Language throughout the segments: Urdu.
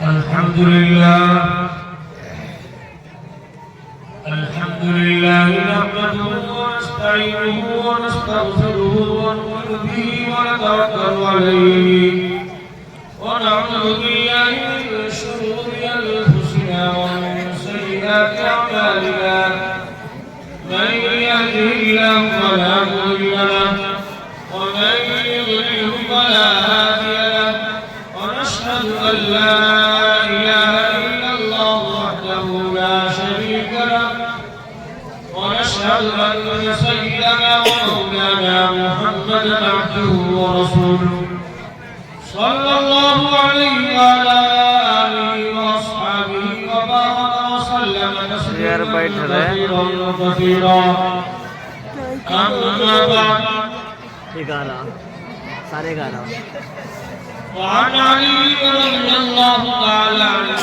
الحمد لله نحمده ونستعينه ونستغفره ونؤمن به ونتوكل عليه ونعوذ بالله من شرور أنفسنا ومن سيئات أعمالنا من يهده الله فلا مضل له ومن يضلل فلا هادي له ونشهد أن لا إله إلا الله وحده لا شريك له ونشهد أن سيدنا ومولانا محمدا عبده ورسوله صلى الله عليه وعلى آله وأصحابه وبارك وسلم تسليما كثيرا أما بعد وعن علي رضي الله تعالى عنه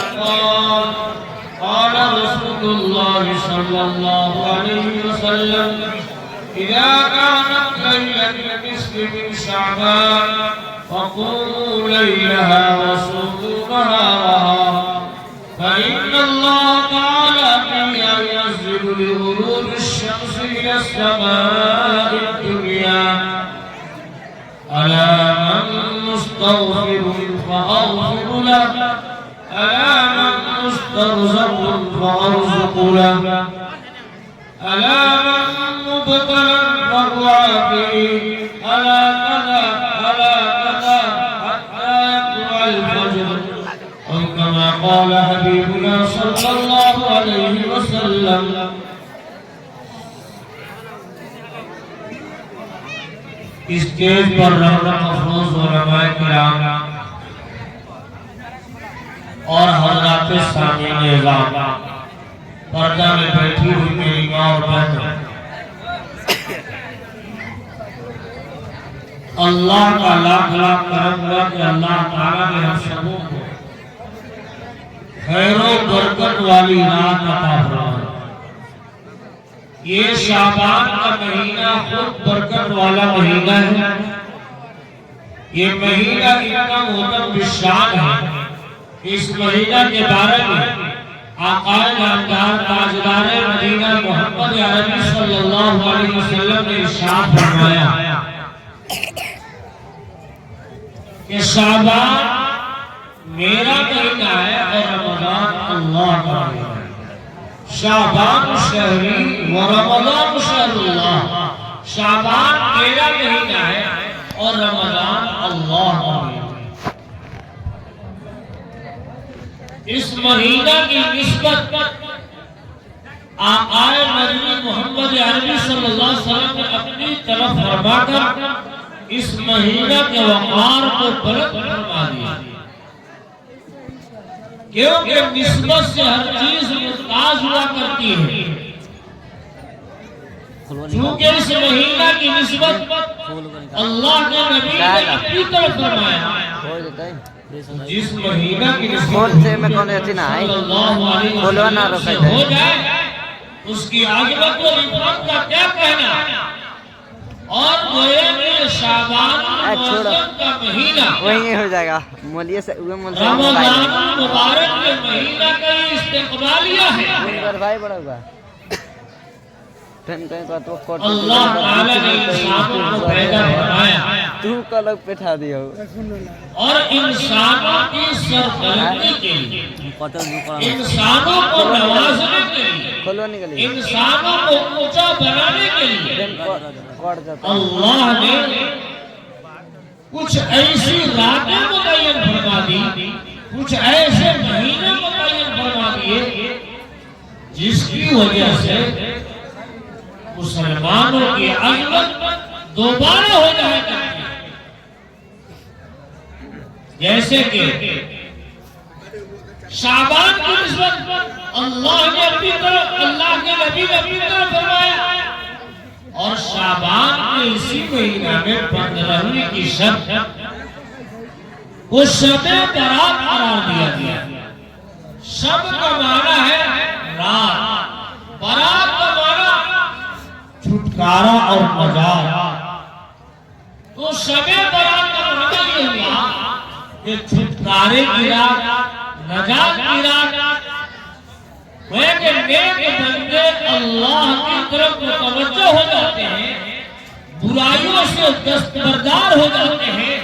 قال رسول الله صلى الله عليه وسلم إذا كانت ليلة النصف من شعبان فقوموا ليلها وصوموا نهارها فإن الله تعالى فيها ينزل لغروب الشمس إلى السماء الدنيا ألا من مستغفر فأغفر له ألا من مسترزق فأرزق له ألا من مبتلى فأعافيه ألا كذا حتى يطلع الفجر أو كما قال حبيبنا صلى الله عليه وسلم اسٹیج پر رونق افروز علماء کرام اور حضرات سامعین اعظام پردہ میں بیٹھی ہوئی میری ماں اور بہنیں اللہ کا لاکھ لاکھ کرم ہوا کہ اللہ تعالیٰ نے ہم سبوں کو خیر و برکت والی رات عطا فرمائی۔ یہ شعبان کا مہینہ خود برکت والا مہینہ ہے۔ یہ مہینہ اتنا معظم بالشان ہے، اس مہینہ کے بارے میں آقا نامدار تاجدار مدینہ محمد عربی صلی اللہ علیہ وسلم نے ارشاد فرمایا کہ شعبان میرا مہینہ ہے اور رمضان اللہ کا مہینہ ہے۔ شعبان شہری و رمضان شہر اللہ، شعبان میرا مہینہ ہے اور رمضان اللہ کا مہینہ ہے۔ اس مہینہ کی نسبت آقا مدنی محمد عربی صلی اللہ علیہ وسلم نے اپنی طرف فرما کر اس مہینہ کے وقار کو بلند فرما دیا، کیونکہ نسبت سے ہر چیز ممتاز ہوا کرتی ہے۔ چونکہ اس مہینہ کی نسبت اللہ کے نبی نے اپنی طرف فرمایا، جس مہینہ کی نسبت صلی اللہ علیہ وسلم سے ہو جائے اس کی عظمت و عظمت کا کیا کہنا۔ اور گویا کہ شعبان معظم کا مہینہ وہی ہو جائے گا رمضان مبارک کے مہینہ کا یہ استقبالیہ ہے۔ اللہ تعالیٰ نے انسانوں کو پیدا فرمایا اور انسانوں کی سربلندی کے لیے، انسانوں کو نوازنے کے لیے، انسانوں کو اونچا بنانے کے لیے اللہ نے کچھ ایسی راتیں متعین فرما دی، کچھ ایسے مہینے متعین فرما دیے جس کی وجہ سے مسلمانوں کی عظمت دوبارہ ہو جائے کرتی ہے۔ جیسے کہ شعبان کی نسبت اللہ نے اپنی طرف، اللہ کے نبی نے اپنی طرف فرمایا، اور شعبان کے اسی مہینہ میں 15ویں کی شب اس شب برات قرار دیا گیا۔ شب کا معنی ہے رات، برات کا معنی چھٹکارا اور نجات۔ تو شب برات کا معنی یہ ہوا کہ چھٹکارے کی رات، نجات کی راہ وہ کہ نیک بندے اللہ کی طرف متوجہ ہو جاتے ہیں، برائیوں سے دستبردار ہو جاتے ہیں۔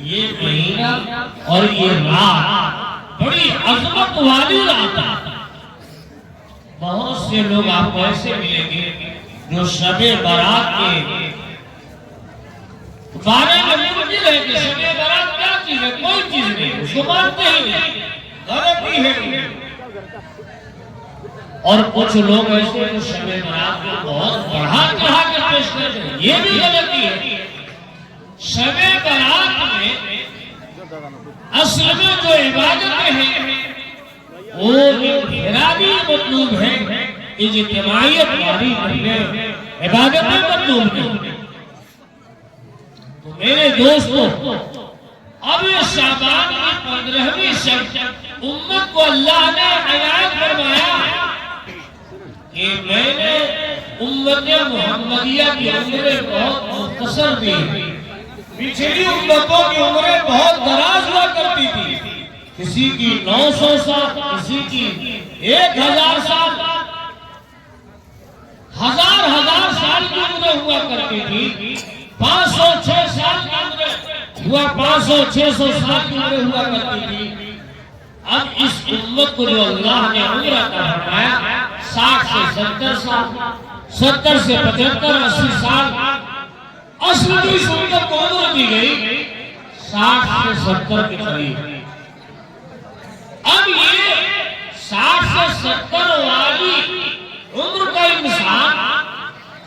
یہ مہینہ اور یہ رات بڑی عظمت والی رات ہے۔ بہت سے لوگ آپ کو ایسے ملیں گے جو شب برات کے بارے میں منکر ہے کہ شب برات کیا چیز ہے، کوئی چیز نہیں، اس کو مانتے ہی نہیں، غلط ہی ہے۔ اور کچھ لوگ ایسے جو شب برات کو بہت بڑھا چڑھا کے پیش کرتے ہیں، یہ بھی غلطی ہے۔ شب برات میں اصل میں جو عبادتیں ہیں وہ انفرادی مطلوب ہے، اجتماعیت والی عبادتیں مطلوب ہیں۔ تو میرے دوستو، اب شعبان کی 15ویں شب امت کو اللہ نے عنایت فرمایا کہ میں نے امت محمدیہ کی عمریں بہت مختصر دی۔ پچھلی امتوں کی عمریں بہت دراز ہوا کرتی تھی، کسی کی 900 سال، کسی کی 1000 سال، ہزار سال کی عمریں ہوا کرتی تھی، 500-600 سال کی عمریں ہوا، 500-600 سال کی عمریں ہوا کرتی تھی۔ اب اس امت کو جو اللہ نے عمر عطا فرمایا 60 سے 70 سال، 70 سے 75 80 سال، اصل کی امت کو عمر دی گئی 60 سے 70 کے قریب۔ اب یہ 60 سے 70 والی عمر کا انسان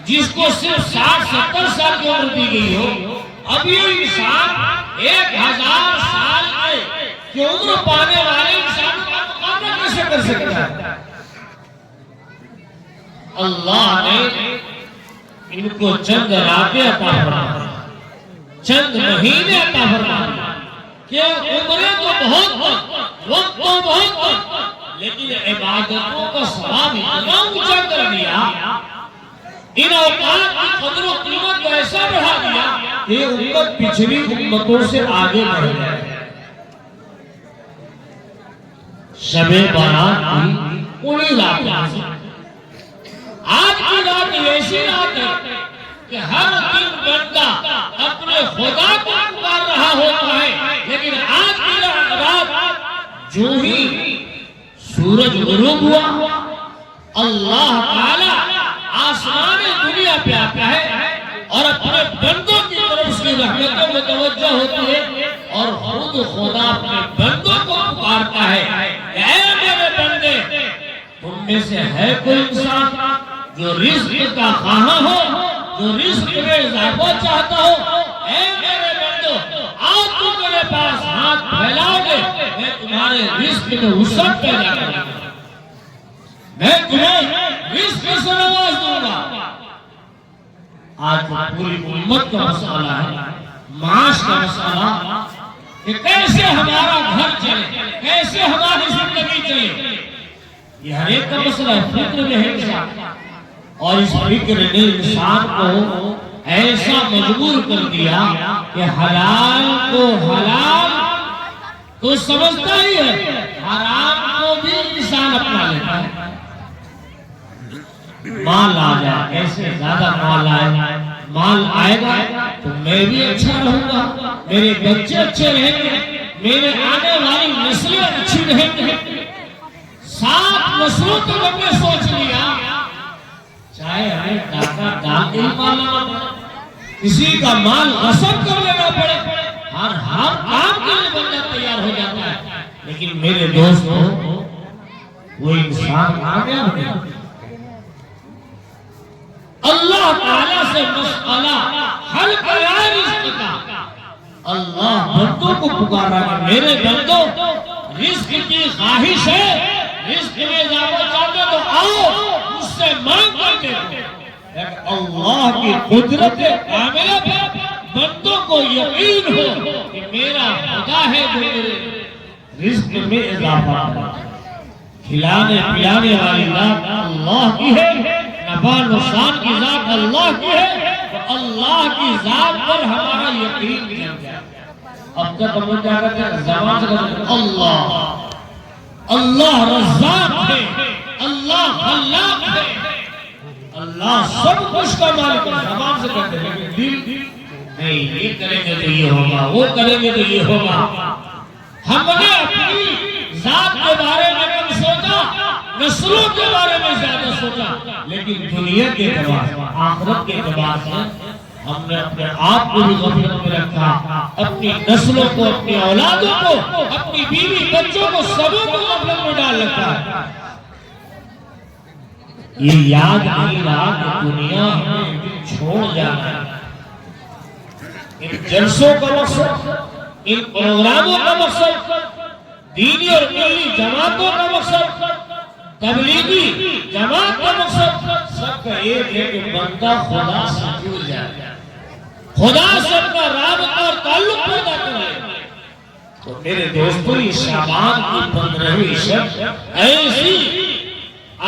جس کو صرف 60-70 سال کی عمر دی گئی ہو، اب یہ انسان 1000 سال کی عمر پانے والے انسان کا مقابلہ کیسے کر سکتا ہے؟ اللہ نے ان کو چند راتیں عطا فرمائیں، چند مہینے عطا فرمائیں کہ عمریں تو بہت، وقت تو بہت، لیکن عبادتوں کا ثواب اتنا اونچا کر دیا، ان اوقات کی قدر و قیمت کو ایسا بڑھا دیا کہ امت پچھلی امتوں سے آگے بڑھ گئی۔ شب برات کی انہی راتیں، آج کی رات ایسی رات ہے کہ ہر دن بندہ اپنے خدا کو پکار رہا ہوتا ہے، لیکن آج کی رات جو ہی سورج غروب ہوا، اللہ تعالی آسمان دنیا پہ آتا ہے اور اپنے بندوں کی طرف اس کی رحمتوں میں توجہ ہوتی ہے، اور خود خدا اپنے بندوں کو پکارتا ہے، اے میرے بندے، تم میں سے ہے کوئی انسان جو رزق کا خواہاں ہو، جو رزق میں اضافہ چاہتا ہو؟ اے میرے بندو، آؤ تم میرے پاس ہاتھ پھیلاؤ گے، میں تمہارے رزق میں وسعت پیدا کروں گا، میں تمہیں رزق سے نواز دوں گا۔ آج پوری امت کا مسئلہ ہے، معاش کا مسئلہ، کہ کیسے ہمارا گھر چلے، کیسے ہماری زندگی چلے، یہ ہر ایک کا مسئلہ ہے، فکر میں ہے انسان، اور اس فکر نے انسان کو ایسا مجبور کر دیا کہ حلال کو حلال تو سمجھتا ہی ہے، حرام کو بھی انسان اپنا لیتا ہے۔ مال آ جائے، کیسے زیادہ مال آئے، مال آئے گا تو میں بھی اچھا رہوں گا، میرے بچے اچھے رہیں گے، میرے آنے والی نسلیں اچھی رہیں گے۔ 7 نسلوں تک ہم نے سوچ لیا، چاہے ہمیں ڈاکہ ڈال کے ہی مال آنا پڑے، کسی کا مال غصب کر لینا پڑے، ہر کام کے لیے بندہ تیار ہو جاتا ہے، لیکن میرے دوستو وہ انسان کامیاب نہیں۔ اللہ تعالیٰ سے مسئلہ حل کرائے رزق کا، اللہ بندوں کو پکارا کہ میرے بندوں، رزق کی خواہش ہے، رزق میں اضافہ چاہتے تو آؤ مجھ سے مانگ کر دیکھو۔ اللہ کی قدرت کاملہ پہ بندوں کو یقین ہو کہ میرا خدا ہے جو میرے رزق میں اضافہ کرتا ہے، کھلانے پلانے والی ذات اللہ کی ہے، نفع نقصان کی ذات اللہ کی ہے، تو اللہ کی ذات پر ہمارا یقین کیا جائے۔ اب تک ہم لوگ کیا کرتے ہیں زبان سے کہتے ہیں اللہ اللہ رزاق ہے، اللہ خلاق ہے، اللہ سب کچھ کا مالک ہے، زبان سے کہتے ہیں، لیکن دل نہیں، یہ کریں گے تو یہ ہوگا، وہ کریں گے تو یہ ہوگا۔ ہم نے اپنی ذات کے بارے میں کم سوچا، نسلوں کے بارے میں زیادہ سوچا، لیکن دنیا کے اعتبار سے، آخرت کے اعتبار سے ہم نے اپنے آپ کو بھی غفلت میں رکھا، اپنی نسلوں کو، اپنی اولادوں کو، اپنی بیوی بچوں کو، سبوں کو غفلت میں ڈال رکھا ہے۔ یہ یاد نہیں رہا کہ دنیا ہمیں چھوڑ جانا ہے۔ ان جلسوں کا مقصد، ان پروگراموں کا مقصد، دینی اور ملی جماعتوں کا مقصد، تبلیغی جماعت کا مقصد سب کا ایک ہے کہ بندہ خدا سے جڑ جائے، خدا سے اپنا رابطہ اور تعلق پیدا کرے۔ تو میرے دوستو، یہ شعبان کی 15ویں شب ایسی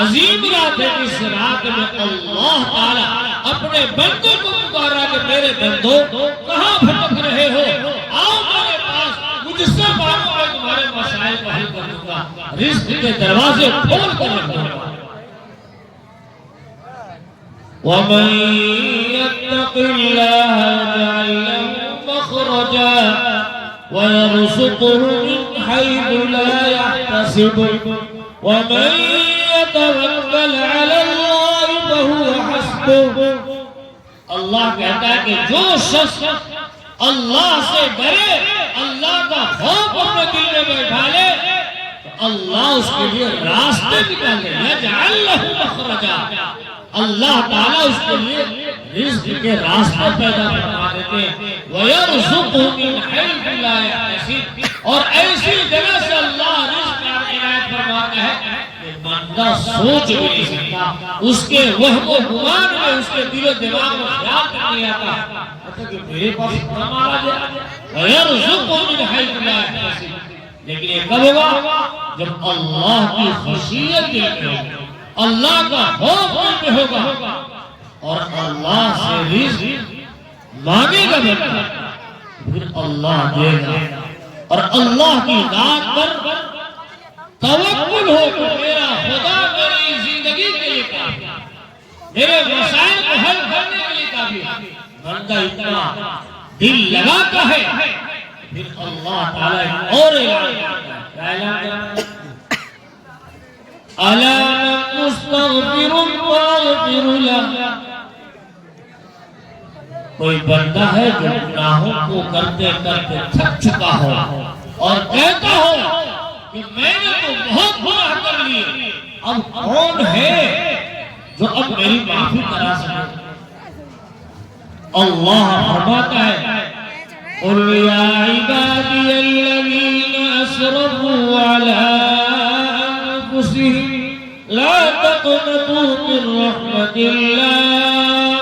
عظیم رات ہے، اس رات میں اللہ تعالیٰ اپنے بندوں کو پکارا کہ میرے بندو کہاں بھٹک رہے ہو، آؤ میرے پاس، مجھ سے مانگو، میں تمہارے مسائل کو حل کر دوں گا، رزق کے دروازے کھول کر رکھوں گا۔ وَمَن يَتَّقِ اللَّهَ يَجْعَل لَّهُ مَخْرَجًا وَيَرْزُقْهُ مِنْ حَيْثُ لَا يَحْتَسِبُ وَمَن يَتَوَكَّلْ عَلَى اللَّهِ فَهُوَ حَسْبُهُ۔ اللہ کہتا ہے کہ جو شخص اللہ سے ڈرے، اللہ کا خوف اپنے دل میں بیٹھا لے، تو اللہ اس کے لیے راستے نکالے، یجعل لہ مخرجا، اللہ تعالیٰ اس کے لیے رزق کے راستے پیدا فرما دیتے ہیں، وَيَرْزُقْهُ مِنْ حَيْثُ لَا يَحْتَسِبُ، اور ایسی جگہ سے اللہ رزق عنایت فرماتا ہے کہ بندہ سوچ بھی نہیں سکتا، اس کے وہم و گمان میں، اس کے دل و دماغ میں خیال تک نہیں آتا کہ میرے پاس اتنا مال آ جائے، وَيَرْزُقْهُ مِنْ حَيْثُ لَا يَحْتَسِبُ۔ لیکن یہ کب ہوگا؟ جب اللہ کی خشیت دل میں ہوگی، اللہ کا خوف دل میں ہوگا، اور اللہ سے رزق مانگے گا بندہ، پھر اللہ دے گا، اور اللہ کی ذات پر توکل ہو کہ میرا خدا میری زندگی کے لیے کافی، میرے مسائل کو حل کرنے کے لیے کافی، بندہ اتنا دل لگاتا ہے، پھر اللہ تعالیٰ اور اعلان کرتا ہے، کیا اعلان کرتا ہے؟ أَلَا مُسْتَغْفِرٌ وَاغْفِرُ لَهُ۔ کوئی بندہ ہے جو گناہوں کو کرتے کرتے تھک چکا ہو اور کہتا ہو کہ میں نے تو بہت گناہ کر لیے، اب کون ہے جو اب میری معافی کرا سکے؟ اللہ فرماتا ہے قُلْ يَا عِبَادِيَ الَّذِينَ أَسْرَفُوا عَلَىٰ لا تقنطوا من رحمت اللہ۔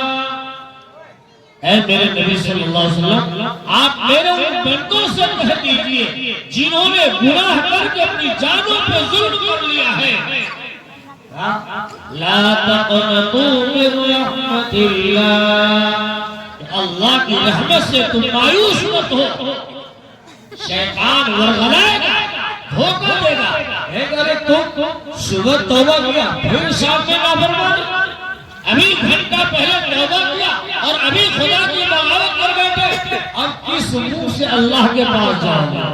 اے میرے نبی صلی اللہ علیہ وسلم، آپ میرے ان بندوں سے کہہ دیجئے جنہوں نے گناہ کر کے اپنی جانوں پہ ظلم کر لیا ہے، لا تقنطوا من رحمت اللہ، اللہ کی رحمت سے تم مایوس مت ہو، شیطان ورغلائے گا، دھوکہ دے گا، اگر تم صبح توبہ کیا، پھر شام میں نافرمانی، ابھی گھنٹہ پہلے توبہ کیا اور ابھی خدا کی بغاوت کر بیٹھے، اب کس منہ سے اللہ کے پاس جاؤ گا؟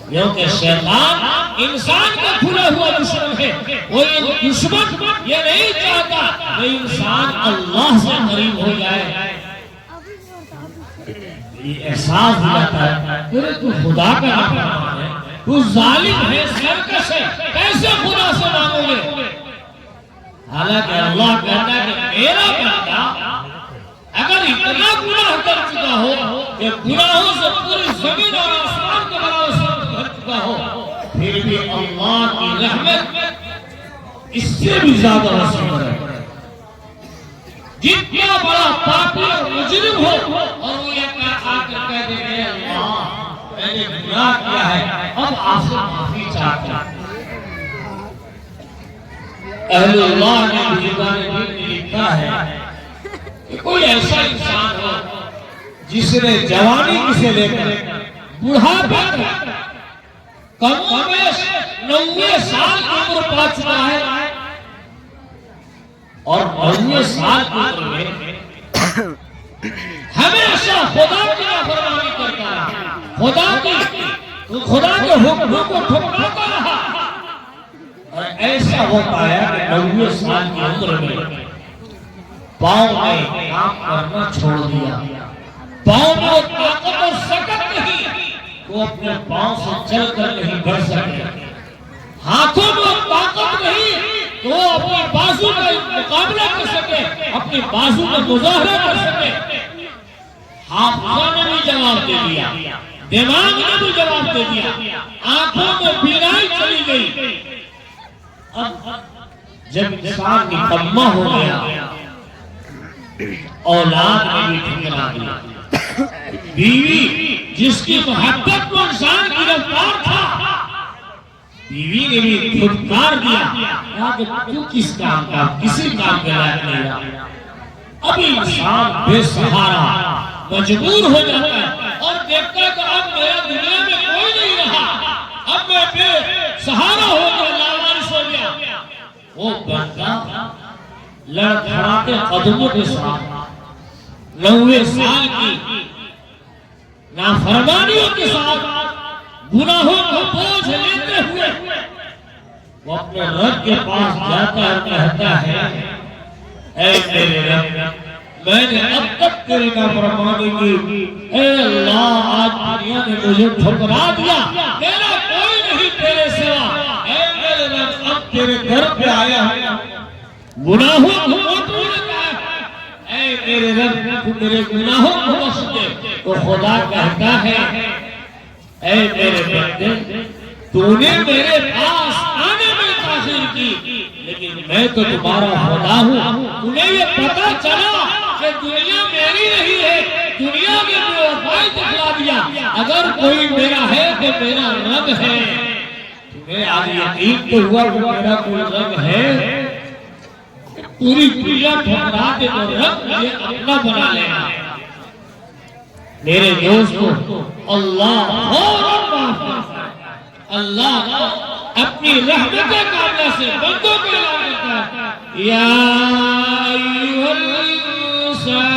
کیونکہ شیطان انسان کا کھلا ہوا دشمن ہے، وہ دشمن یہ نہیں چاہتا کہ انسان اللہ سے قریب ہو جائے۔ یہ احساس دلاتا ہے کہ تو خدا کا نافرمان ہے، تو ظالم ہے، سرکش ہے، کیسے خدا سے مانگو گے؟ حالانکہ اللہ کہتا ہے کہ میرا بندہ اگر اتنا گناہ کر چکا ہو کہ گناہوں سے پوری زمین اور آسمان کے برابر سب بھر چکا ہو، پھر بھی اللہ کی رحمت اس سے بھی زیادہ وسیع ہے۔ جتنا بڑا پاپی اور مجرم ہو اور وہ یہ کہہ دے کہ اللہ میں نے گناہ کیا ہے، اب آپ سے معافی چاہتا ہوں۔ اہل اللہ نے بزرگان دین میں لکھا ہے کہ کوئی ایسا انسان ہو جس نے جوانی سے لے کر بڑھاپے تک کم و بیش 90 سال کی عمر پا چکا ہے، اور 90 سال کی عمر میں ہمیشہ خدا کی نافرمانی کرتا رہا، خدا کے حکموں کو ٹھکراتا رہا، اور ایسا ہو پایا کہ 90 سال کی عمر میں پاؤں نے کام کرنا چھوڑ دیا، پاؤں میں طاقت اور سکت نہیں، وہ اپنے پاؤں سے چل کر نہیں بڑھ سکے، ہاتھوں میں طاقت نہیں تو وہ اپنے بازو کا مقابلہ کر سکے، اپنے بازو کا مظاہرہ کر سکے۔ حافظہ نے بھی جواب دے دیا، دماغ نے بھی جواب دے دیا، آنکھوں میں بینائی چلی گئی۔ اب جب انسان نکمہ ہو گیا، اولاد نے بھی ٹھکرا دیا، بیوی جس کی محبت کو انسان گرفتار تھا، بیوی نے بھی دھتکار دیا کہ تو کس کام کا، کسی کام کے لائق نہیں رہا۔ اب انسان بے سہارا مجبور ہو جاتا ہے اور دیکھتا ہے کہ اب میرا دنیا میں کوئی نہیں رہا، اب میں بے سہارا ہو گیا، لاوارث ہو گیا۔ وہ بندہ لڑکھڑاتے قدموں کے ساتھ 90 سال کی نافرمانیوں کے ساتھ گناہوں کو بوجھ لیتے ہوئے وہ اپنے رب کے پاس جاتا ہے، کہتا ہے اے میرے رب، میں نے اب تک تیری نافرمانی کی، اے اللہ آج دنیا نے مجھے ٹھکرا دیا، میرا کوئی نہیں تیرے سوا، اے میرے رب اب تیرے در پہ آیا ہوں، گناہوں کو تو لگا، اے میرے رب تو میرے گناہوں کو بخش دے۔ تو خدا کہتا ہے اے میرے بندے، تو نے میرے پاس آنے میں تاخیر کی، لیکن میں تو تمہارا خدا ہوں، تمہیں یہ پتا چلا کہ دنیا میری نہیں ہے، دنیا میں بے وفائی دکھلا دیا، اگر کوئی میرا ہے تو میرا رب ہے۔ تمہیں آج یقین تو ہوا کہ میرا کوئی رب ہے، پوری دنیا ٹھکرا دے تو رب مجھے اپنا بنا لینا۔ میرے دوستو، اللہ فوراً معاف کرتا ہے، اللہ اپنی رحمت کاملہ سے بندوں کو اعلان کرتا ہے، یا ایھا الانسان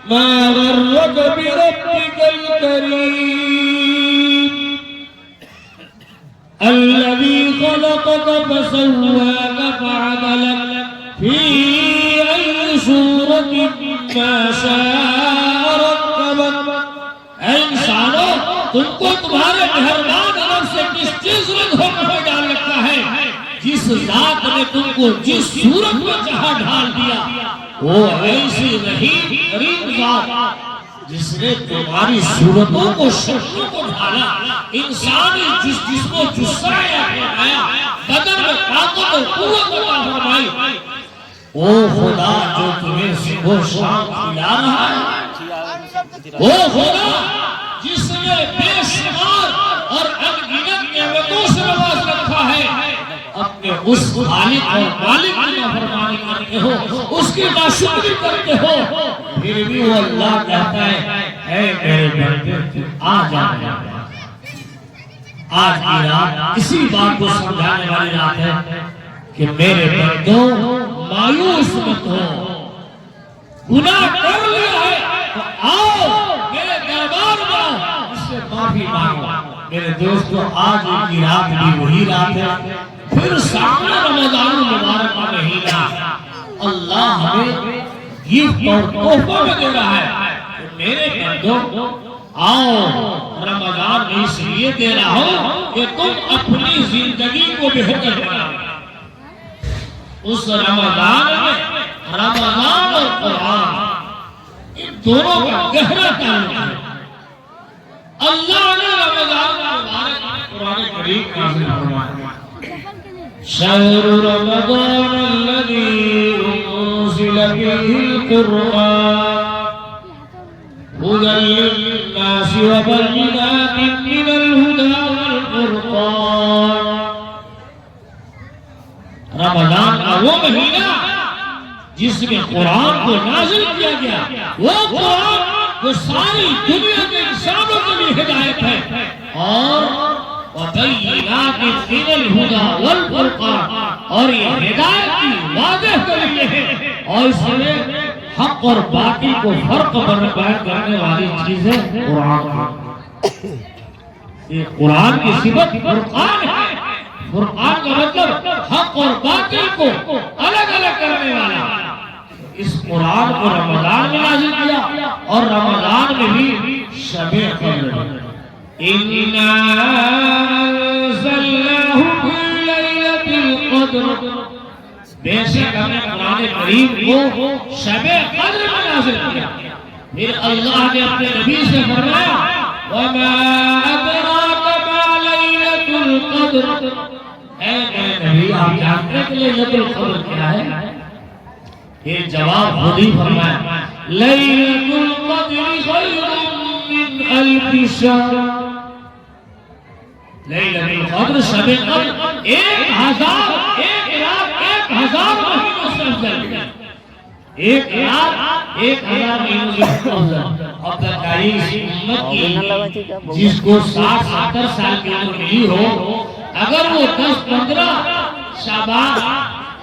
ما غرک بربک الکریم الذی خلقک فسواک فعدلک فی ای صورت ما شاء رکبک۔ اے انسانو، تم کو تمہارے مہربان رب سے کس چیز نے دھوکہ میں ڈال رکھا ہے؟ جس ذات نے تم کو جس صورت میں چاہا ڈال دیا، وہ ایسی رحیم کریم ذات جس نے تمہاری صورتوں کو شکلوں کو ڈھالا، انسانی جسم و جسہ بنایا، بدن میں طاقت و قوت عطا فرمائی، وہ خدا جو تمہیں صبح و شام کھلا رہا ہے، وہ خدا جس نے بے شمار اور انگنت نعمتوں سے نواز رکھا ہے، اپنے اس خالق اور مالک کی نافرمانی کرتے ہو، اس کی ناشکری کرتے ہو، پھر بھی وہ اللہ کہتا ہے اے میرے بندے آ جا۔ آج کی رات اسی بات کو سمجھانے والی رات ہے کہ میرے بندوں مایوس مت ہو، گناہ کر لیا ہے تو آؤ میرے دربار میں آؤ، اس سے معافی مانگو۔ میرے دوستو، آج کی رات بھی وہی رات ہے، پھر سامنے رمضان المبارک کا مہینہ اللہ ہمیں گفٹ اور تحفہ میں دے رہا ہے۔ میرے بندوں آؤ، رمضان میں اس لیے دے رہا ہوں کہ تم اپنی زندگی کو بہتر بناؤ۔ اس رمضان میں رمضان اور قرآن ان دونوں کا گہرا تعلق ہے۔ اللہ نے رمضان المبارک میں قرآن کریم نازل فرمایا، شہر رمضان الذی انزل فیہ القرآن هدى للناس وبينات من الهدى والفرقان۔ رمضان کا وہ مہینہ جس میں قرآن کو نازل کیا گیا، وہ قرآن جو ساری دنیا کے انسانوں کے لیے ہدایت ہے، اور وَبَيِّنَاتٍ مِّنَ الْهُدَى وَالْفُرْقَانِ، اور یہ ہدایت کی واضح دلیل ہے، اور اس میں حق اور باطل کو فرق بیان کرنے والی چیز ہے قرآن کی۔ یہ قرآن کی صفت فرقان ہے۔ فرقان کا مطلب حق اور باطل کو الگ الگ کرنے والا۔ اس قرآن کو رمضان میں نازل کیا، اور رمضان میں بھی شب قدر، اِنَّا أَنزَلْنَاهُ فِي لَيْلَةِ الْقَدْرِ، بے شک ہم نے قرآن کریم کو شب قدر میں نازل کیا۔ پھر اللہ نے اپنے نبی سے فرمایا وَمَا أَدْرَاكَ مَا لَيْلَةُ الْقَدْرِ، اے میرے نبی آپ جانتے ہیں کہ لیلۃ القدر کیا ہے؟ یہ جواب خود ہی فرمایا لیلۃ القدر خیر من الف شہر، لیلۃ القدر شب قدر 1000 مہینوں سے افضل ہے، 1000 مہینوں سے افضل۔ اب بتائیے اس امت کی جس کو 60-70 سال کی عمر ملی ہو، اگر وہ 10-15 شعبان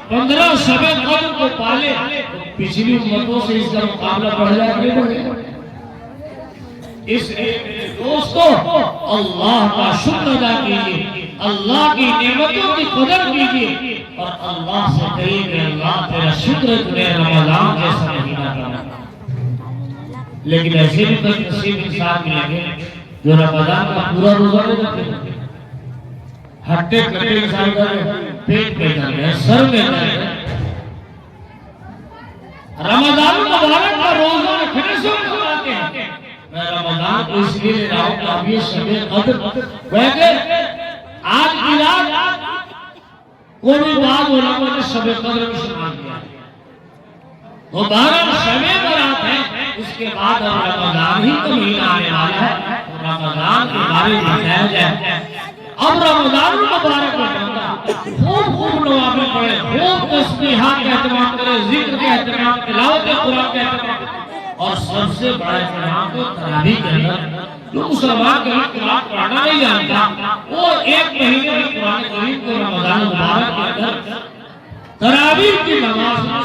15 شب قدر کو پالے تو پچھلی امتوں سے اس کا مقابلہ بڑھ جائے گا۔ اس دوستو اللہ کا شکر ادا کیجیے، اللہ کی نعمتوں کی قدر کیجیے، اور اللہ سے کہیے کہ اللہ تیرا شکر تمہیں رمضان جیسا مہینہ کرنا۔ لیکن ایسے بھی کوئی نصیب انسان ملیں گے جو رمضان کا پورا روزہ نہیں رکھتے، ہٹے کٹے انسان کا پیٹ پہ جا رہے ہیں، سر میں جا رہے ہیں۔ رمضان مبارک کا روزہ رکھنے سے کماتے ہیں۔ میں رمضان کو اس لیے لے رہا ہوں کہ اب یہ شب قدر ویسے آج کی رات کوئی بعض علماء نے شب قدر میں شمار کیا، وہ 12 شب برات ہے، اس کے بعد رمضان ہی کا مہینہ آنے والا ہے، رمضان کے بارے میں بتایا جائے۔ اب رمضان المبارک میں بندہ خوب نوافل پڑھے، خوب تسبیحات کا اہتمام کرے، ذکر کا اہتمام، تلاوت قرآن کا اہتمام، اور سب سے بڑا اہتمام تو تراویح کا ہے۔ جو مسلمان قرآن پڑھنا نہیں جانتا وہ ایک مہینے میں قرآن کریم کو رمضان المبارک کے اندر تراویح کی نماز میں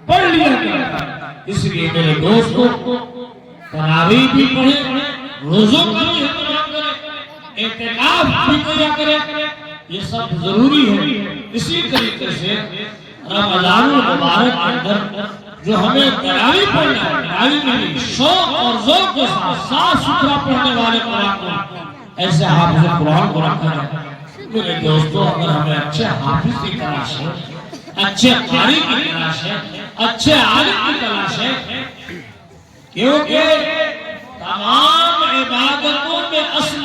پڑھ لیا کرتا۔ اس لیے میرے دوستو تراویح بھی پڑھیں، روزوں کا بھی اہتمام کریں، اعتکاف بھی کیا کریں، یہ سب ضروری ہے۔ اسی طریقے سے رمضان المبارک کے اندر جو ہمیں تراویح پڑھنا ہے، تراویح میں بھی شوق اور ذوق کے ساتھ صاف ستھرا پڑھنے والے قرآن کو ایسے حافظ قرآن کو رکھا جائے۔ میرے دوستو اگر ہمیں اچھے حافظ کی تلاش ہے، اچھے قاری کی تلاش ہے، اچھے عالم کی تلاش ہے، کیونکہ تمام عبادتوں میں اصل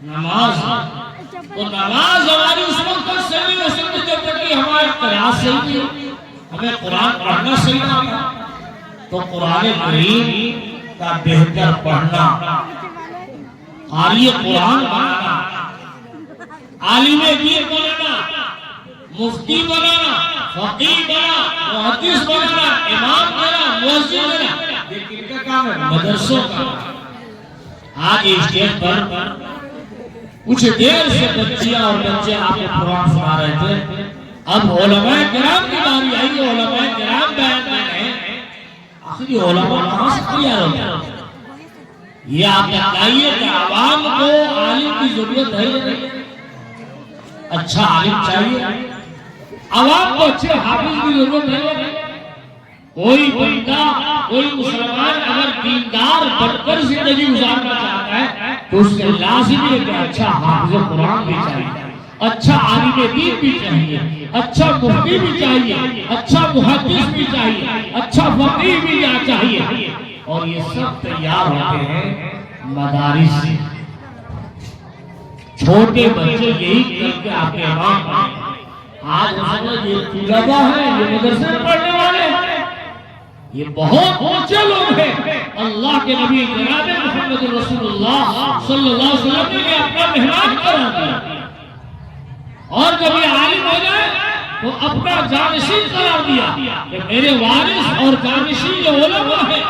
نماز ہے، تو نماز ہماری اس وقت پر صحیح ہو سکتی جب تک کہ ہمارے قیاس صحیح تھی، ہمیں قرآن پڑھنا صحیح نہ تھا۔ تو قرآن کریم کا بہتر پڑھنا، قاری قرآن بنانا، عالم دین بنانا، مفتی بنانا، فقیہ بنانا، محدث بنانا، امام بنانا، مؤذن بنانا، یہ کن کا کام ہے؟ مدرسوں کا۔ آج اسٹیج پر کچھ دیر سے بچیاں اور بچے آپ کو قرآن سنا رہے تھے، اب علماء کرام کی باری آئی ہے، علماء کرام بیان میں ہیں، آخری علماء کہاں سے تیار ہوتے ہیں؟ یہ آپ بتائیے کہ عوام کو عالم کی ضرورت ہے، اچھا عالم چاہیے، عوام کو اچھے حافظ کی ضرورت ہے۔ کوئی بندہ، کوئی مسلمان اگر دیندار بن کر زندگی گزارنا چاہتا ہے تو اس سے لازمی ہے کہ اچھا حافظ قرآن بھی چاہیے، اچھا عالم دین بھی چاہیے، اچھا مفتی بھی چاہیے، اچھا محدث بھی چاہیے، اچھا فقیہ بھی چاہیے، اور یہ سب تیار ہوتے ہیں مدارس سے۔ چھوٹے بچے یہی کر کے آپ کے امام بنے۔ آج یہ طلباء ہیں، یہ مدرسے میں پڑھنے والے ہیں، یہ بہت اونچے لوگ ہیں۔ اللہ کے نبی جناب محمد رسول اللہ صلی اللہ علیہ وسلم نے اپنا مہمان قرار دیا، اور جب یہ عالم ہو جائے وہ اپنا جانشین قرار دیا کہ میرے وارث اور جانشین جو علماء ہیں،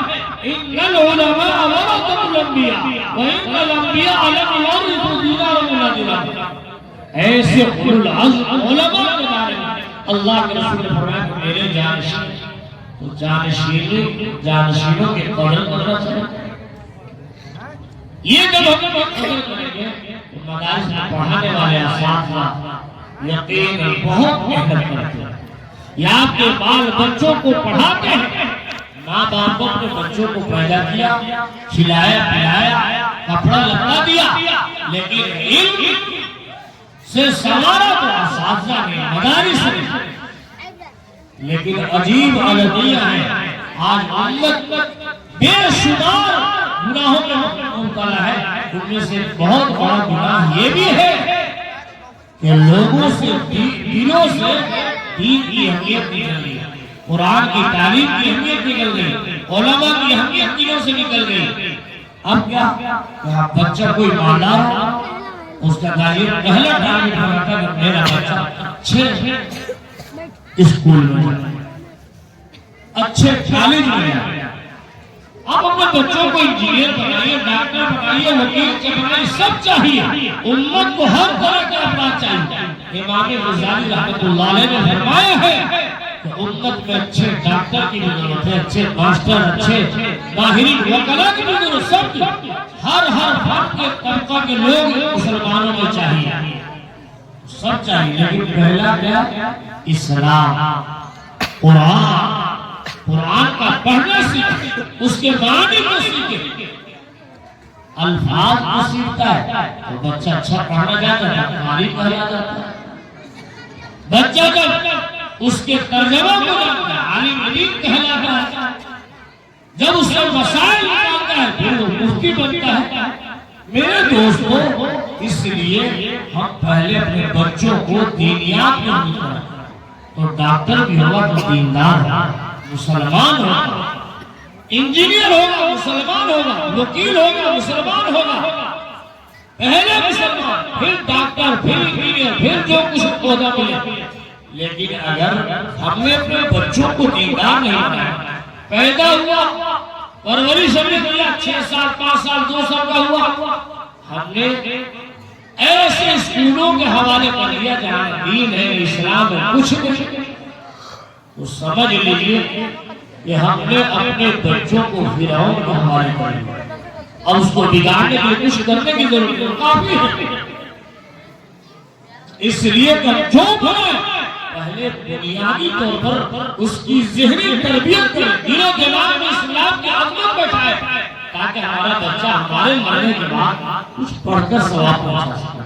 ان العلماء ورثۃ الانبیاء وان الانبیاء لم یورثوا دینارا ولا درہما. ایسے اولو العزم علماء کے بارے میں اللہ کے رسول نے فرمایا کہ میرے جانشین، تو جانشینوں کے قدر کرنا چاہیے. یہ جب ہم قدر کریں گے تو مدارس میں پڑھانے والے اساتذہ یقیناً بہت محنت کرتے ہیں. یا آپ کے بال بچوں کو پڑھاتے ہیں، ماں باپ اپنے بچوں کو پیدا کیا، کھلایا پلایا، کپڑا لگا دیا، لیکن علم سے سوارا تو اساتذہ نے، مدارس نے. لیکن عجیب غلطیاں ہیں. آج امت بے شمار گناہوں میں مبتلا ہے. ان میں سے بہت بڑا گناہ یہ بھی ہے کہ لوگوں سے دلوں سے دین کی اہمیت نکل گئی، قرآن کی تعلیم کی اہمیت نکل گئی، علماء کی اہمیت دلوں سے نکل گئی. اب کیا بچہ کوئی مالدار اس کا تعلیم پہلا ٹارگٹ ہوتا ہے کہ میرا بچہ اچھے اسکول میں اچھے کالج میں جائے. آپ اپنے بچوں کو انجینئر بنائیے، ڈاکٹر بنائیے، وکیل بنائیے، سب چاہیے. امت کو ہر طرح کے افراد چاہیے. امام غزالی رحمۃ اللہ علیہ نے فرمایا ہے کہ امت میں اچھے ڈاکٹر کی بھی ضرورت ہے، اچھے ماسٹر، اچھے ماہرین وکلاء کی بھی ضرورت. سب ہر فرد کے طبقہ کے لوگ مسلمانوں میں چاہیے، سب چاہیے. لیکن پہلا کیا؟ اسلام، قرآن کا پڑھنا سیکھے، اس کے معنی کو سیکھے، الفاظ کو سیکھتا ہے تو بچہ اچھا پڑھنا جاتا ہے، قاری کہلاتا ہے. بچہ جب اس کے ترجمہ کو جانتا ہے، عالم علیم کہلاتا ہے. جب اس سے مسائل جانتا ہے پھر وہ مفتی بنتا ہے. میرے دوستو، اس لیے ہم پہلے اپنے بچوں کو دینیات میں ملتا، تو ڈاکٹر بھی ہوگا تو دیندار ہوگا، مسلمان ہوگا، انجینئر ہوگا مسلمان ہوگا، وکیل ہوگا مسلمان ہوگا. پہلے مسلمان، پھر ڈاکٹر، پھر انجینئر، پھر جو کچھ عہدہ ملے. لیکن اگر ہم نے اپنے بچوں کو دیندار نہیں بنایا، پیدا ہوا، پرورش ہم نے دیا، 6 سال 5 سال 2 سال کا ہوا، ہم نے ایسے اسکولوں کے حوالے کر دیا جہاں دین ہے، اسلام ہے، کچھ تو سمجھ لیجئے کہ ہم نے اپنے بچوں کو فرعون کے حوالے کر دیا. اور اس کو بگاڑنے کے لیے کچھ کرنے کی ضرورت ہے، کافی ہے. اس لیے کہ جو بنائے پہلے بنیادی طور پر اس کی ذہنی تربیت کریں، دل و دماغ میں اسلام کی عظمت بٹھائے، تاکہ ہمارا بچہ ہمارے مرنے کے بعد کچھ پڑھ کر ثواب پہنچا سکے.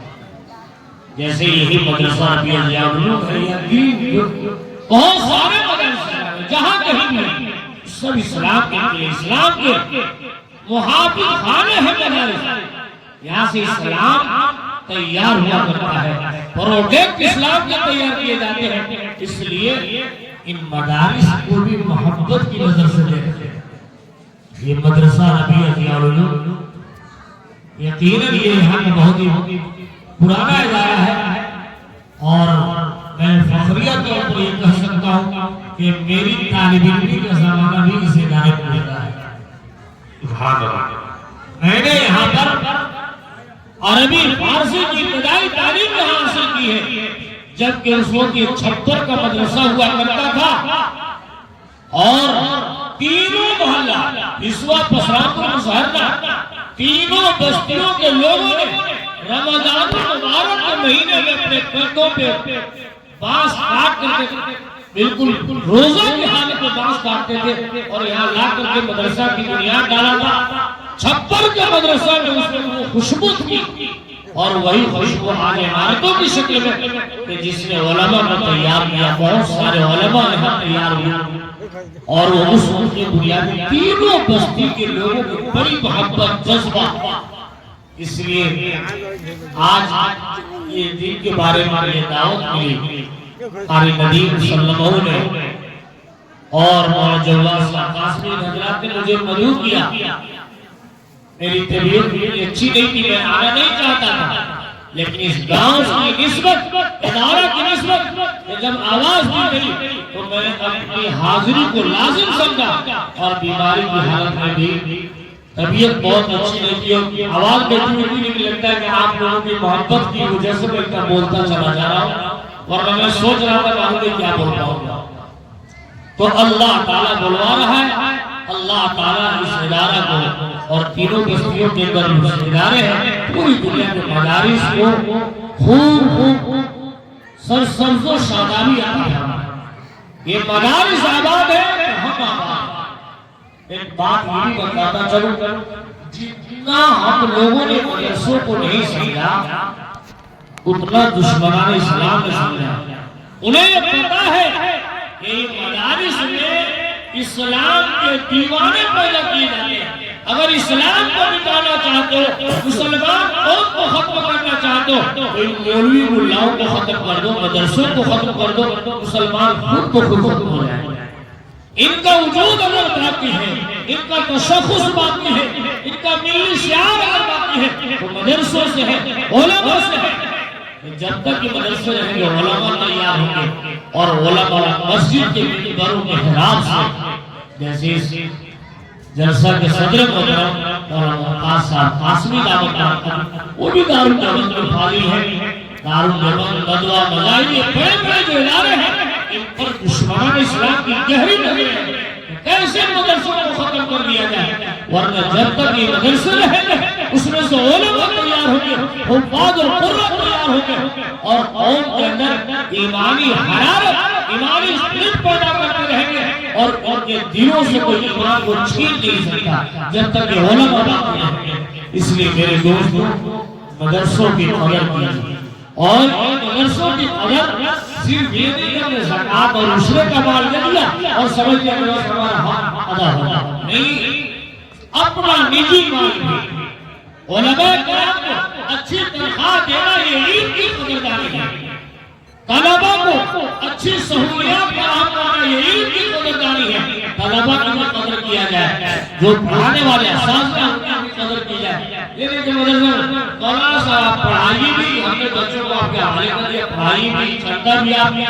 جیسے یہی مدرسہ ربیع العلوم ہے، بہت سارے مدرسے جہاں کہیں بھی سب اسلام کے لیے، اسلام کے محافظ خانے ہیں مدارس. یہاں سے اسلام تیار ہوا کرتا ہے، پروڈکٹ اسلام کے تیار کیے جاتے ہیں. اس لیے ان مدارس کو بھی محبت کی نظر سے دیکھتے ہیں. یہ مدرسہ ربیع العلوم یقیناً یہ یہاں کا بہت ہی پرانا ادارہ ہے، اور میں فخریہ طور پر یہ کہہ سکتا ہوں کہ میری طالب علمی کا زمانہ بھی اس ادارے میں گزرا ہے. میں نے یہاں پر عربی فارسی کی ابتدائی تعلیم یہاں حاصل کی ہے، جبکہ اس وقت یہ 76 کا مدرسہ ہوا کرتا تھا، اور تینوں محلہ اسوا پسرامپور مسہرہ تینوں بستیوں کے لوگوں نے رمضان المبارک کے مہینے میں اپنے پیٹوں پہ بانس کاٹ کر کے بالکل روزہ کی حالت میں بانس کاٹتے تھے اور یہاں لا کر کے مدرسہ کی بنیاد ڈالا تھا. 76 کے مدرسہ میں اس نے وہ خوشبو تھی، اور وہی خوشبو آج عمارتوں کی شکل میں کہ جس نے علماء کو تیار کیا. بہت سارے علماء یہاں تیار ہوئے، اور وہ اس وقت کی بنیاد تینوں بستی کے لوگوں کی بڑی محبت جذبہ. اس لیے آج یہ دین کے بارے میں یہ دعوت ملی قاری ندیم صلی اللہ علیہ وسلم نے، اور مولانا جواد صاحب قاسمی حضرات نے مجھے مدعو کیا. میری طبیعت بھی اچھی نہیں تھی، میں آنا نہیں چاہتا تھا، لیکن اس گاؤں کی نسبت، ادارہ کی نسبت جب آواز دی گئی تو میں نے اپنی حاضری کو لازم سمجھا، اور بیماری کی حالت میں بھی طبیعت بہت اچھی نہیں تھی، آواز بیٹھی ہوئی تھی، لیکن لگتا ہے کہ آپ لوگوں کی محبت کی وجہ سے میں بولتا چلا جا رہا ہوں، ورنہ میں سوچ رہا تھا کہ میں کیا بولتا ہوں۔ تو اللہ تعالیٰ بلوا رہا ہے، اللہ تعالیٰ اس ادارہ کو اور تینوں بستیوں کے اندر ادارے ہیں، پوری دنیا کے مدارس کو خوب سرسبز و شادابی عطا فرمائے۔ یہ مدارس آباد ہے، ہم آباد۔ ایک بات یہ بھی بتاتا چلو، جتنا ہم لوگوں نے مدرسوں کو نہیں سمجھا اتنا دشمنان اسلام نے سمجھا۔ انہیں یہ پتا ہے کہ مدارس میں اسلام کے دیوانے پیدا کیے جاتے ہیں۔ اگر اسلام کو مٹانا چاہتے ہو، مسلمان قوم کو ختم کرنا چاہتے ہو، تو ان مولوی ملاؤں کو ختم کر دو، مدرسوں کو ختم کر دو، مسلمان خود کو خود ختم ہو جائے۔ ان کا وجود اگر باقی ہے، ان کا تشخص باقی ہے، ان کا ملی شعار اگر باقی ہے تو مدرسوں سے ہے، علماء سے ہے۔ جب تک یہ مدرسے رہیں گے علماء تیار ہوں گے، اور علماء مسجد کے منبروں کے حراب سے، جیسے اس جلسہ کے صدر محترم اور وقاص صاحب قاسمی دعوت کرتا، وہ بھی دارالدعوت میں فعال ہے، دارالدعوت ندوہ مذاہب، یہ بڑے بڑے جو ادارے ہیں ان پر دشمنان اسلام کی گہری نظر ہے، کیسے مدرسوں کو ختم کر دیا جائے، ورنہ جب تک یہ مدرسے رہیں گے اس میں سے علماء تیار ہوں گے، حفاظ اور قرہ تیار ہوں گے، اور قوم کے اندر ایمانی حرارت، ایمانی اسپرٹ پیدا کرتے رہیں گے، اور ان کے دلوں سے کوئی ایمان کو چھین نہیں سکتا جب تک یہ علماء باقی رہیں گے۔ اس لیے میرے دوستوں، مدرسوں کی قدر کیجیے، اور مدرسوں کی قدر صرف یہ نہیں کہ ہم نے زکوٰۃ اور عشرے کا مال دے دیا اور سمجھ لیا کہ بس ہمارا حق ادا ہوگا، نہیں، اپنا نجی مال بھی علماء کرام کو اچھی تنخواہ دینا یہ عید کی قدردانی ہے، طلباء کو اچھی سہولیات فراہم کرنا یہ عید کی قدردانی ہے، طلباء کی قدر کیا جائے، جو پڑھانے والے اساتذہ ہیں ان کی قدر کی جائے۔ یہ نہیں کہ مدرسہ مولانا صاحب پڑھائی بھی، ہم نے بچوں کو آپ کے حوالے کر دیا، پڑھائی بھی، چندہ بھی آپ نے،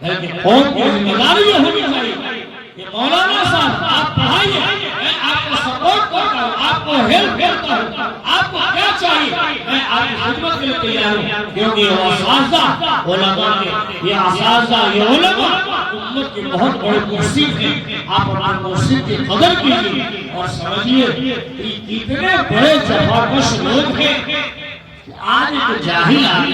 لیکن قوم کی ذمہ داری یہ ہونی چاہیے کہ مولانا صاحب آپ پڑھائیے، میں آپ کو سپورٹ کرتا ہوں، آپ کو ہیلپ کرتا ہوں، آپ کو کیا چاہیے میں آپ کی خدمت کے لیے تیار ہوں، کیونکہ یہ اساتذہ علماء کے، یہ اساتذہ، یہ علماء امت کے بہت بڑے مرشد ہیں۔ آپ اپنے مرشد کی قدر کیجیے اور سمجھیے کہ اتنے بڑے جفاکش لوگ ہیں کہ آج ایک جاہل آدمی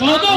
14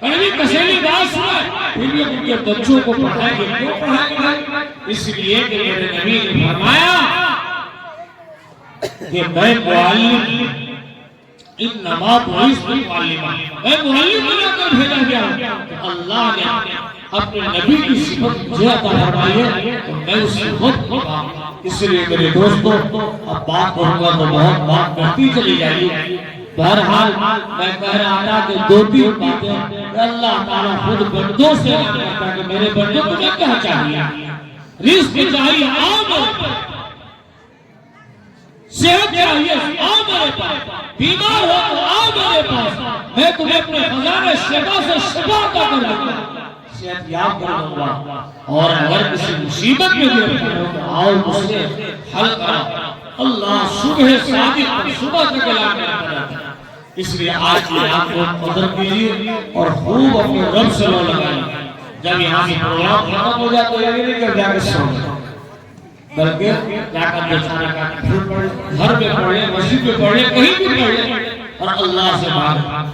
کڑوی کسیلی بات سنائے پھر بھی ان کے بچوں کو پڑھائیں گے. کیوں پڑھائیں گے؟ اس لیے کہ میرے نبی نے فرمایا کہ میں معلم انما بعثت معلما، میں معلم بنا کر بھیجا گیا. اللہ نے اپنے نبی کی صفت مجھے عطا فرمائی ہے تو میں اس صفت کو پاؤں. اس لیے میرے دوستو اب بات کروں گا تو بہت بات کرتی چلی جائے گی. بہرحال میں کہہ رہا تھا کہ دو تین باتیں اللہ تعالیٰ خود بندوں سے کہتا کہ میرے بندوں کو کیا چاہیے؟ رزق چاہیے آؤ میرے پاس، صحت چاہیے آؤ میرے پاس، بیمار ہو تو آؤ میرے پاس، میں تمہیں اپنے خزانے شفا سے شفا عطا کر دوں گا، صحت یاب کر دوں گا. اور اگر کسی مصیبت میں گرفتار ہو تو آؤ مجھ سے حل کرو. اللہ صبح صادق صبح تک اعلان کرتا ہے. اس لیے آج یہ آپ کو قدر کیجیے اور خوب اپنے رب سے لو لگائیں. جب یہاں سے پروگرام ختم ہو جائے تو یہ نہیں کہ جا کے سو بلکہ جا کر بیچارہ کا گھر میں پڑھے، مسجد میں پڑھے، کہیں بھی پڑھے اور اللہ سے مانگے.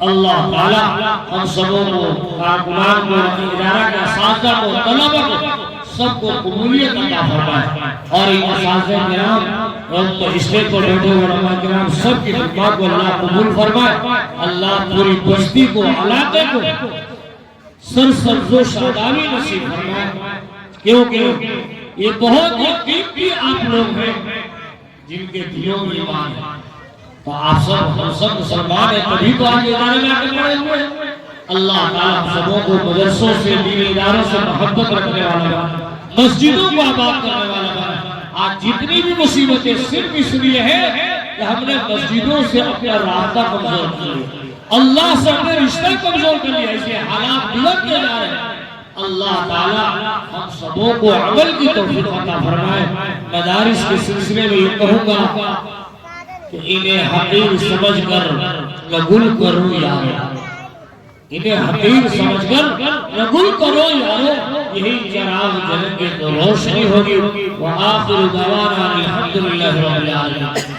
اللہ تعالیٰ ہم سبوں کو، کارکنان کو، ادارہ کے اساتذہ کو، طلبہ کو سب کو قبولیت عطا فرمائے. اور ان اساتذہ کرام اور تو اسٹیج پر بیٹھے علماء کرام سب کی خدمات کو اللہ قبول فرمائے. اللہ پوری بستی کو، علاقے کو سرسبز و شادابی نصیب فرمائے. کیونکہ یہ بہت ہی قیمتی آپ لوگ ہیں جن کے دلوں میں ایمان ہے. تو آپ سب مسلمان ہیں تبھی تو آج ادارے میں آگے بڑھے ہوئے ہیں. اللہ تعالیٰ ہم سبوں کو مدرسوں سے، دینی اداروں سے محبت رکھنے والا بنا، مسجدوں کو آباد کرنے والا بنا. آج جتنی بھی مصیبتیں صرف اس لیے ہیں کہ ہم نے مسجدوں سے اپنا رابطہ کمزور کر لیا، اللہ سے اپنے رشتہ کمزور کر لیا، اس لیے حالات بگڑتے جا رہے ہیں. اللہ تعالیٰ ہم سبوں کو عمل کی توفیق عطا فرمائے. مدارس کے سلسلے میں یہ کہوں گا کہ انہیں حقیر سمجھ کر قبول کرو یارو، انہیں حقیر سمجھ کر قبول کرو یارو، یہی چراغ جنت کی روشنی ہوگی. وآخر دعوانا الحمدللہ رب العالمین.